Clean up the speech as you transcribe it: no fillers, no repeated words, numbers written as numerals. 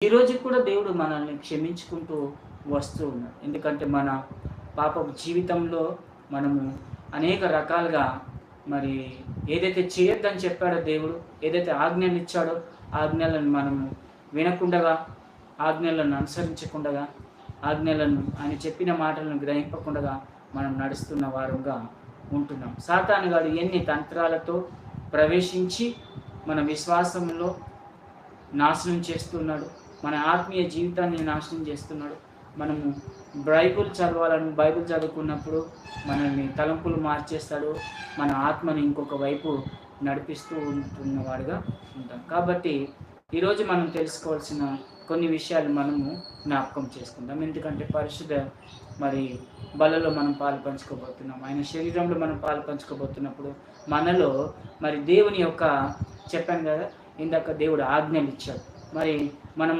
ఈరోజు కూడా దేవుడు మనల్ని క్షమించుకుంటూ వస్తూ ఉన్నాడు. ఎందుకంటే మన పాపపు జీవితంలో మనము అనేక రకాలుగా మరి ఏదైతే చేయొద్దని చెప్పాడో దేవుడు, ఏదైతే ఆజ్ఞలు ఇచ్చాడో ఆజ్ఞలను మనము వినకుండగా, ఆజ్ఞలను అనుసరించకుండగా, ఆజ్ఞలను ఆయన చెప్పిన మాటలను గ్రహింపకుండగా మనం నడుస్తున్న వారుగా ఉంటున్నాం. సాతానుగాడు ఎన్ని తంత్రాలతో ప్రవేశించి మన విశ్వాసంలో నాశనం చేస్తున్నాడు, మన ఆత్మీయ జీవితాన్ని నాశనం చేస్తున్నాడు. మనము బైబిల్ చదువుకున్నప్పుడు మనల్ని తలంపులు మార్చేస్తాడు, మన ఆత్మని ఇంకొక వైపు నడిపిస్తూ ఉంటున్నవాడుగా ఉంటాం. కాబట్టి ఈరోజు మనం తెలుసుకోవాల్సిన కొన్ని విషయాలు మనము జ్ఞాపకం చేసుకుందాం. ఎందుకంటే పరిశుద్ధ మరి బలలో మనం పాలు పంచుకోబోతున్నాం. ఆయన శరీరంలో మనం పాలు పంచుకోబోతున్నప్పుడు మనలో మరి దేవుని యొక్క చెప్పాను కదా ఇందాక దేవుడు ఆజ్ఞలు ఇచ్చాడు. మరి మనం